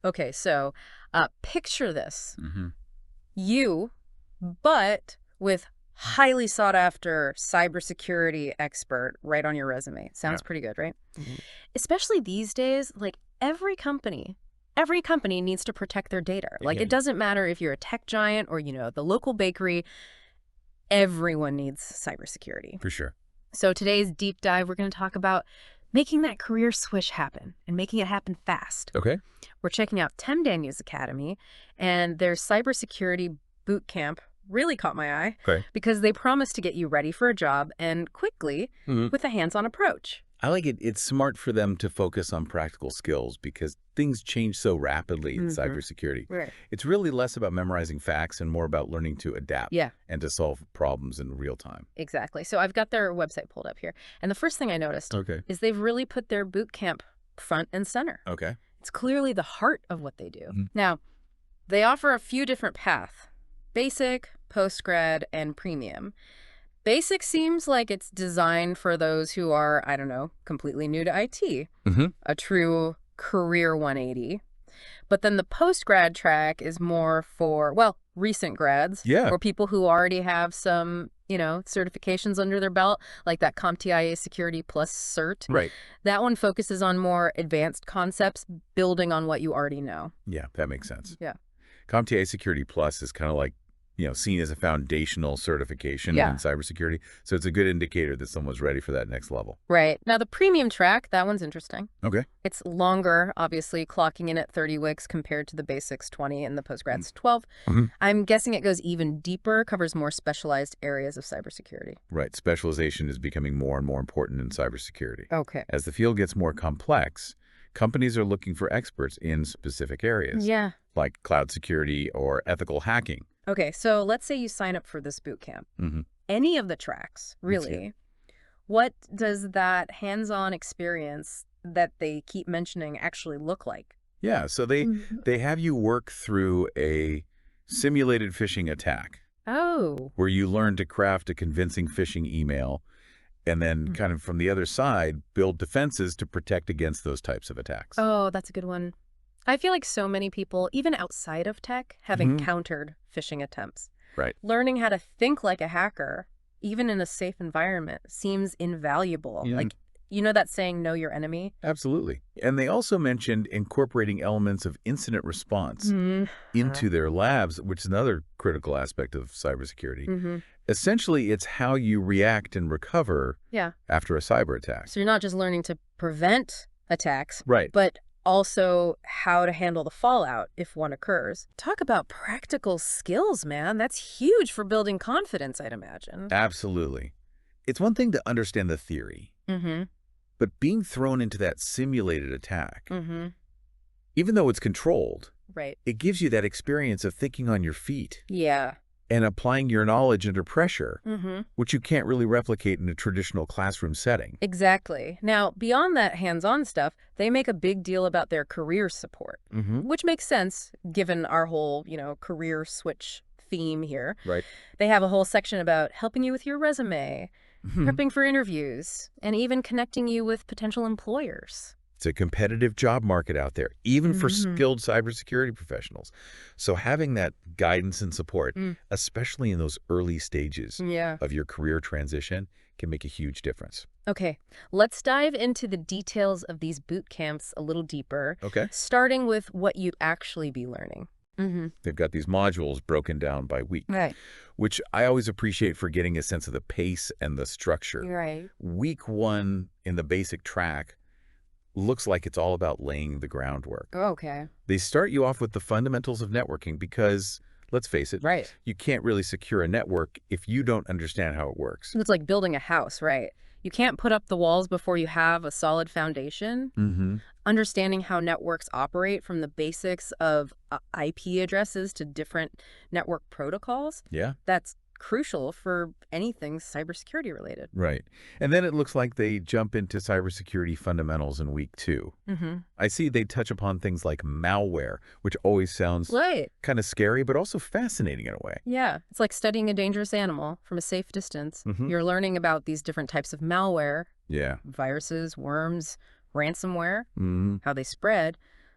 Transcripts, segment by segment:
Okay, so picture this. Mm-hmm. You, but with highly sought after cybersecurity expert right on your resume. Sounds Yeah. pretty good, right? Especially these days, like every company needs to protect their data. Like Yeah, it doesn't matter if you're a tech giant or, the local bakery, everyone needs cybersecurity. for sure. So today's deep dive, we're going to talk about making that career switch happen and making it happen fast. Okay. We're checking out TemDaniels Academy, and their cybersecurity bootcamp really caught my eye Okay. because they promise to get you ready for a job and quickly Hmm. with a hands-on approach. I like it. It's smart for them to focus on practical skills because things change so rapidly in cybersecurity. Right. It's really less about memorizing facts and more about learning to adapt Yeah, and to solve problems in real time. exactly. So I've got their website pulled up here. And the first thing I noticed Okay. is they've really put their bootcamp front and center. Okay. It's clearly the heart of what they do. Mhm. Now, they offer a few different paths: basic, postgrad, and premium. Basic seems like it's designed for those who are, I don't know, completely new to IT, Mm-hmm. a true career 180. But then the postgrad track is more for, well, recent grads Yeah. or people who already have some, certifications under their belt, like that CompTIA Security Plus cert. Right. That one focuses on more advanced concepts, building on what you already know. Yeah, that makes sense. Yeah. CompTIA Security Plus is kind of like, seen as a foundational certification Yeah. in cybersecurity. So it's a good indicator that someone's ready for that next level. Right. Now, the premium track, that one's interesting. Okay. It's longer, obviously, clocking in at 30 weeks compared to the basics 20 and the postgrads 12. Mm-hmm. I'm guessing it goes even deeper, covers more specialized areas of cybersecurity. Right. Specialization is becoming more and more important in cybersecurity. Okay. As the field gets more complex, companies are looking for experts in specific areas, Yeah. like cloud security or ethical hacking. Okay, so let's say you sign up for this boot camp. Mm-hmm. Any of the tracks, really. What does that hands-on experience that they keep mentioning actually look like? Yeah, so they have you work through a simulated phishing attack Oh. where you learn to craft a convincing phishing email and then kind of from the other side, build defenses to protect against those types of attacks. Oh, that's a good one. I feel like so many people, even outside of tech, have encountered phishing attempts. Right. Learning how to think like a hacker, even in a safe environment, seems invaluable. Yeah. Like, that saying, know your enemy? Absolutely. And they also mentioned incorporating elements of incident response into their labs, which is another critical aspect of cybersecurity. Essentially, it's how you react and recover after a cyber attack. So you're not just learning to prevent attacks, Right. but also how to handle the fallout if one occurs. Talk about practical skills, man. That's huge for building confidence, I'd imagine. Absolutely. It's one thing to understand the theory, but being thrown into that simulated attack, even though it's controlled, Right. it gives you that experience of thinking on your feet Yeah. and applying your knowledge under pressure, which you can't really replicate in a traditional classroom setting. Exactly. Now, beyond that hands-on stuff, they make a big deal about their career support, which makes sense given our whole, career switch theme here. Right. They have a whole section about helping you with your resume, prepping for interviews, and even connecting you with potential employers. It's a competitive job market out there, even for skilled cybersecurity professionals. So having that guidance and support, especially in those early stages of your career transition, can make a huge difference. Okay, let's dive into the details of these boot camps a little deeper, Okay. starting with what you'd actually be learning. They've got these modules broken down by week, Right. which I always appreciate for getting a sense of the pace and the structure. Right. Week 1 in the basic track looks like it's all about laying the groundwork. Okay. They start you off with the fundamentals of networking because, let's face it, Right. you can't really secure a network if you don't understand how it works. It's like building a house, right? You can't put up the walls before you have a solid foundation. Understanding how networks operate, from the basics of IP addresses to different network protocols, Yeah. that's crucial for anything cybersecurity related. Right. And then it looks like they jump into cybersecurity fundamentals in week 2. I see they touch upon things like malware, which always sounds Right. kind of scary, but also fascinating in a way. Yeah. It's like studying a dangerous animal from a safe distance. You're learning about these different types of malware, Yeah. viruses, worms, ransomware, how they spread,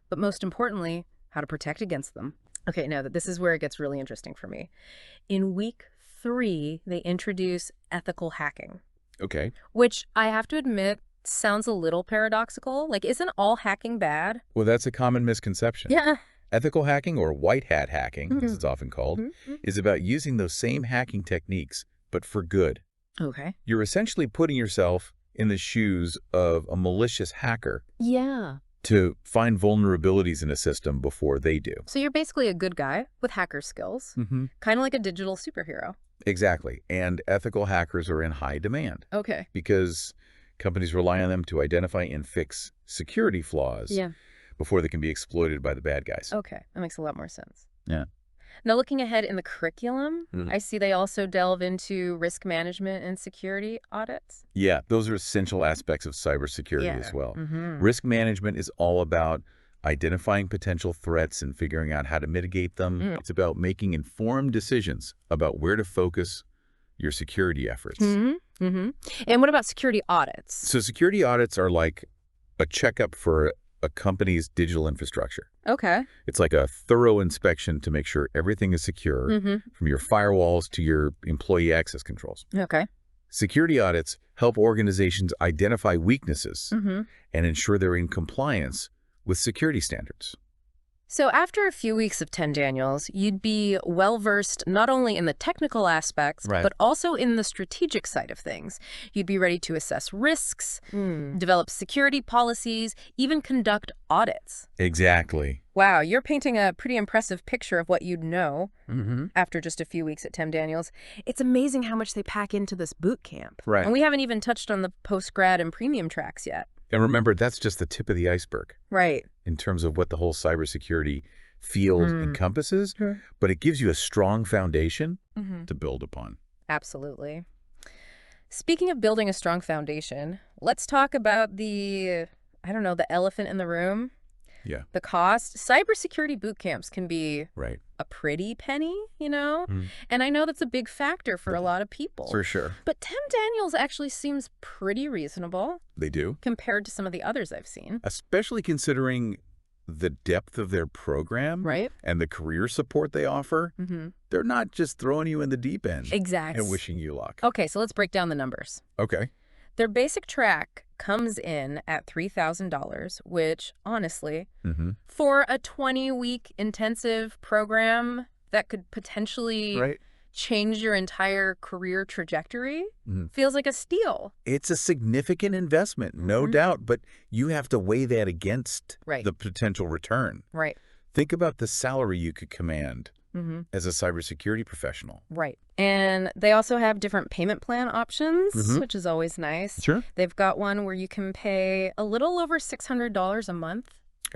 but most importantly, how to protect against them. Okay, now this is where it gets really interesting for me. In week 3, they introduce ethical hacking, Okay. which I have to admit sounds a little paradoxical. Like, isn't all hacking bad? Well, that's a common misconception. Yeah. Ethical hacking, or white hat hacking, as it's often called, Mm-hmm. is about using those same hacking techniques, but for good. Okay. You're essentially putting yourself in the shoes of a malicious hacker Yeah. to find vulnerabilities in a system before they do. So you're basically a good guy with hacker skills, kind of like a digital superhero. Exactly. And ethical hackers are in high demand Okay. because companies rely on them to identify and fix security flaws Yeah. before they can be exploited by the bad guys. Okay. That makes a lot more sense. Yeah. Now, looking ahead in the curriculum, Mhm. I see they also delve into risk management and security audits. Yeah, those are essential aspects of cybersecurity as well. Mm-hmm. Risk management is all about identifying potential threats and figuring out how to mitigate them. It's about making informed decisions about where to focus your security efforts. Mm-hmm. Mm-hmm. And what about security audits? So security audits are like a checkup for a company's digital infrastructure. Okay. It's like a thorough inspection to make sure everything is secure, from your firewalls to your employee access controls. Okay. Security audits help organizations identify weaknesses and ensure they're in compliance with security standards. So after a few weeks of TemDaniels, you'd be well-versed not only in the technical aspects, Right. but also in the strategic side of things. You'd be ready to assess risks, develop security policies, even conduct audits. Exactly. Wow, you're painting a pretty impressive picture of what you'd know after just a few weeks at TemDaniels. It's amazing how much they pack into this boot camp. Right. And we haven't even touched on the post-grad and premium tracks yet. And remember, that's just the tip of the iceberg Right. in terms of what the whole cybersecurity field encompasses, but it gives you a strong foundation to build upon. Absolutely. Speaking of building a strong foundation, let's talk about the elephant in the room. Yeah. The cost. Cybersecurity boot camps can be Right. a pretty penny, And I know that's a big factor for a lot of people. For sure. But TemDaniels actually seems pretty reasonable They do. compared to some of the others I've seen. Especially considering the depth of their program Right? and the career support they offer. They're not just throwing you in the deep end Exactly. and wishing you luck. Okay, so let's break down the numbers. Okay. Their basic track comes in at $3,000, which, honestly, for a 20-week intensive program that could potentially change your entire career trajectory, feels like a steal. It's a significant investment, no doubt, but you have to weigh that against the potential return. Right. Think about the salary you could command as a cybersecurity professional. Right. And they also have different payment plan options, which is always nice. Sure. They've got one where you can pay a little over $600 a month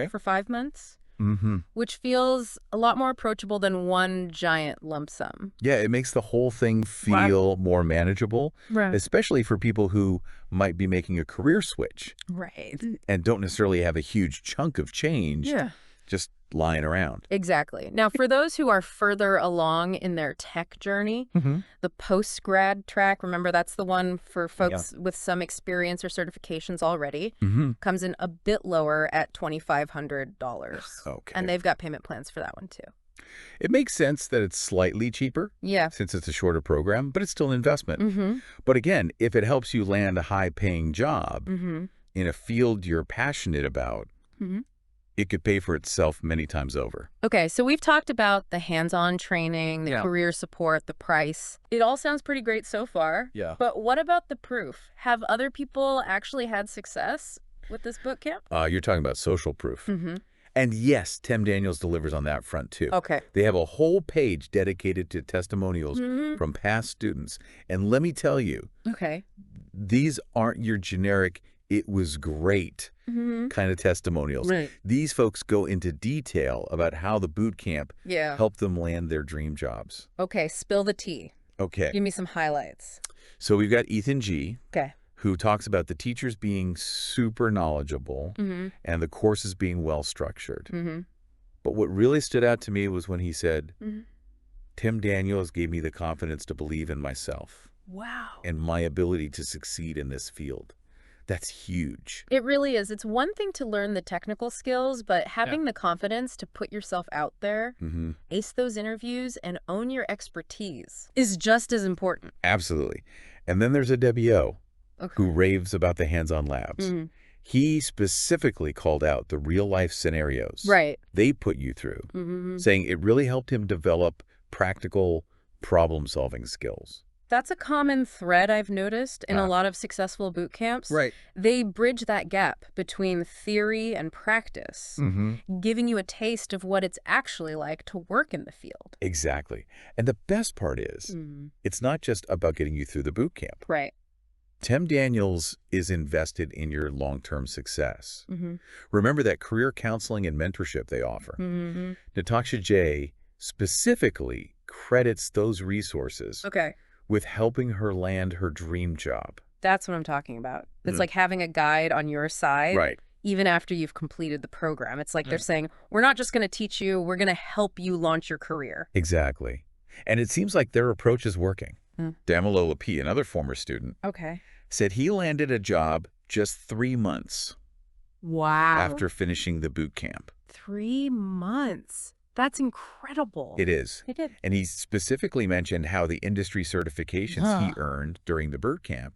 for 5 months, which feels a lot more approachable than one giant lump sum. Yeah, it makes the whole thing feel more manageable, especially for people who might be making a career switch Right. and don't necessarily have a huge chunk of change just lying around. Exactly. Now, for those who are further along in their tech journey, the post-grad track, remember that's the one for folks with some experience or certifications already, comes in a bit lower at $2,500. Okay. And they've got payment plans for that one, too. It makes sense that it's slightly cheaper since it's a shorter program, but it's still an investment. But again, if it helps you land a high-paying job in a field you're passionate about, it could pay for itself many times over. Okay, so we've talked about the hands-on training, the career support, the price. It all sounds pretty great so far. Yeah. But what about the proof? Have other people actually had success with this boot camp? You're talking about social proof. And yes, TemDaniels delivers on that front too. Okay. They have a whole page dedicated to testimonials from past students. And let me tell you, these aren't your generic, it was great kind of testimonials. Right. These folks go into detail about how the boot camp helped them land their dream jobs. Okay, spill the tea. Okay. Give me some highlights. So we've got Ethan G., Okay. who talks about the teachers being super knowledgeable and the courses being well-structured. But what really stood out to me was when he said, TemDaniels gave me the confidence to believe in myself Wow. and my ability to succeed in this field. That's huge. It really is. It's one thing to learn the technical skills, but having the confidence to put yourself out there, ace those interviews, and own your expertise is just as important. Absolutely. And then there's a WO who raves about the hands-on labs. He specifically called out the real-life scenarios they put you through, saying it really helped him develop practical problem-solving skills. That's a common thread I've noticed in a lot of successful boot camps. They bridge that gap between theory and practice, giving you a taste of what it's actually like to work in the field. Exactly. And the best part is, it's not just about getting you through the boot camp. TemDaniels is invested in your long-term success. Remember that career counseling and mentorship they offer. Natasha J. specifically credits those resources with helping her land her dream job. That's what I'm talking about. It's like having a guide on your side, even after you've completed the program. It's like they're saying, we're not just going to teach you, we're going to help you launch your career. Exactly. And it seems like their approach is working. Damalola P., another former student, said he landed a job just 3 months after finishing the boot camp. 3 months. That's incredible. It is. It did. And he specifically mentioned how the industry certifications he earned during the boot camp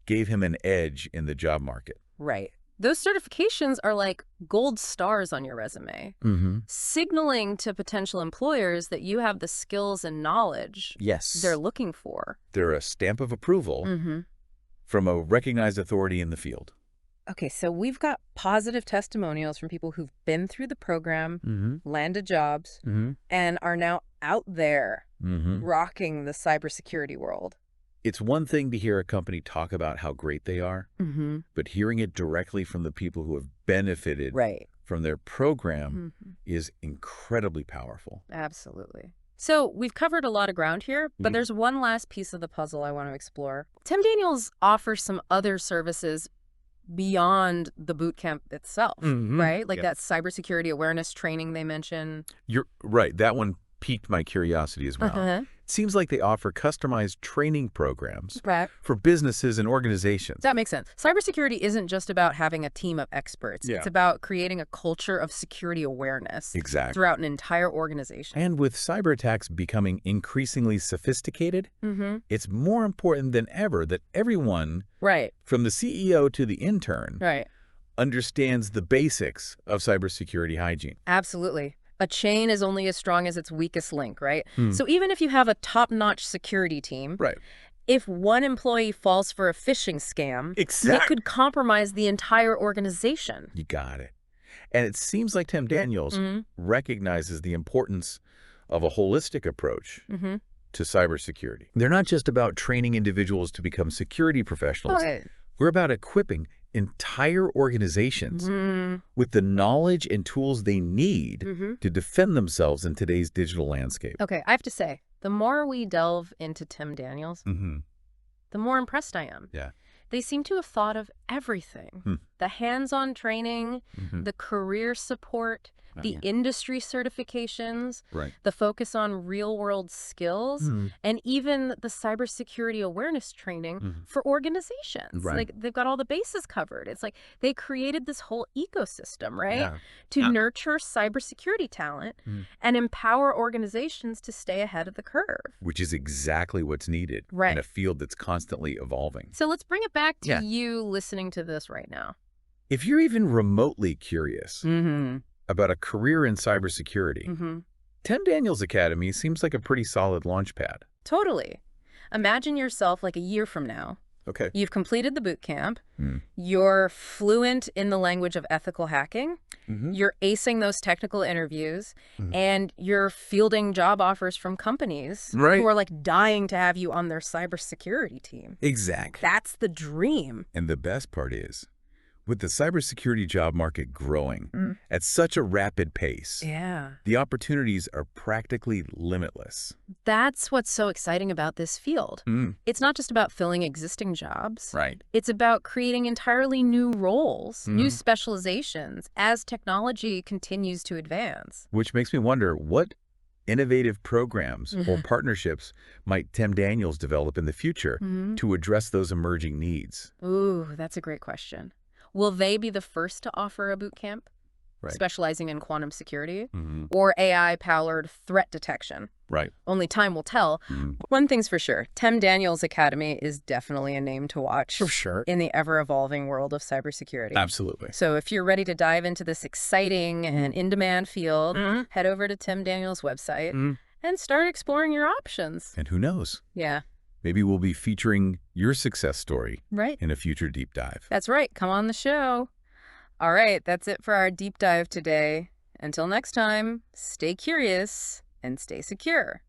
gave him an edge in the job market. Right. Those certifications are like gold stars on your resume, signaling to potential employers that you have the skills and knowledge they're looking for. They're a stamp of approval from a recognized authority in the field. Okay, so we've got positive testimonials from people who've been through the program, landed jobs, and are now out there rocking the cybersecurity world. It's one thing to hear a company talk about how great they are, but hearing it directly from the people who have benefited from their program is incredibly powerful. Absolutely. So we've covered a lot of ground here, but there's one last piece of the puzzle I want to explore. TemDaniels offers some other services beyond the boot camp itself, right? Like that cybersecurity awareness training they mentioned. You're right. That one piqued my curiosity as well. It seems like they offer customized training programs for businesses and organizations. That makes sense. Cybersecurity isn't just about having a team of experts. It's about creating a culture of security awareness throughout an entire organization. And with cyber attacks becoming increasingly sophisticated, it's more important than ever that everyone, from the CEO to the intern, understands the basics of cybersecurity hygiene. Absolutely. A chain is only as strong as its weakest link, right? So even if you have a top-notch security team, if one employee falls for a phishing scam, it could compromise the entire organization. You got it. And it seems like TemDaniels recognizes the importance of a holistic approach to cybersecurity. They're not just about training individuals to become security professionals. We're about equipping entire organizations with the knowledge and tools they need to defend themselves in today's digital landscape. Okay, I have to say, the more we delve into TemDaniels, the more impressed I am. They seem to have thought of everything. The hands-on training, the career support, the industry certifications, the focus on real-world skills, and even the cybersecurity awareness training for organizations. Like, they've got all the bases covered. It's like they created this whole ecosystem, to nurture cybersecurity talent and empower organizations to stay ahead of the curve. Which is exactly what's needed in a field that's constantly evolving. So let's bring it back to you listening to this right now. If you're even remotely curious about a career in cybersecurity, TemDaniels Academy seems like a pretty solid launch pad. Totally. Imagine yourself like a year from now. You've completed the boot camp. You're fluent in the language of ethical hacking. You're acing those technical interviews. And you're fielding job offers from companies who are like dying to have you on their cybersecurity team. Exactly. That's the dream. And the best part is, with the cybersecurity job market growing at such a rapid pace, the opportunities are practically limitless. That's what's so exciting about this field. It's not just about filling existing jobs. It's about creating entirely new roles, new specializations as technology continues to advance. Which makes me wonder, what innovative programs or partnerships might TemDaniels develop in the future to address those emerging needs? Ooh, that's a great question. Will they be the first to offer a boot camp Right. specializing in quantum security or AI-powered threat detection? Right. Only time will tell. One thing's for sure, TemDaniels Academy is definitely a name to watch For sure. in the ever-evolving world of cybersecurity. Absolutely. So if you're ready to dive into this exciting and in-demand field, head over to TemDaniels' website and start exploring your options. And who knows? Yeah. Maybe we'll be featuring your success story Right. in a future deep dive. That's right. Come on the show. All right, that's it for our deep dive today. Until next time, stay curious and stay secure.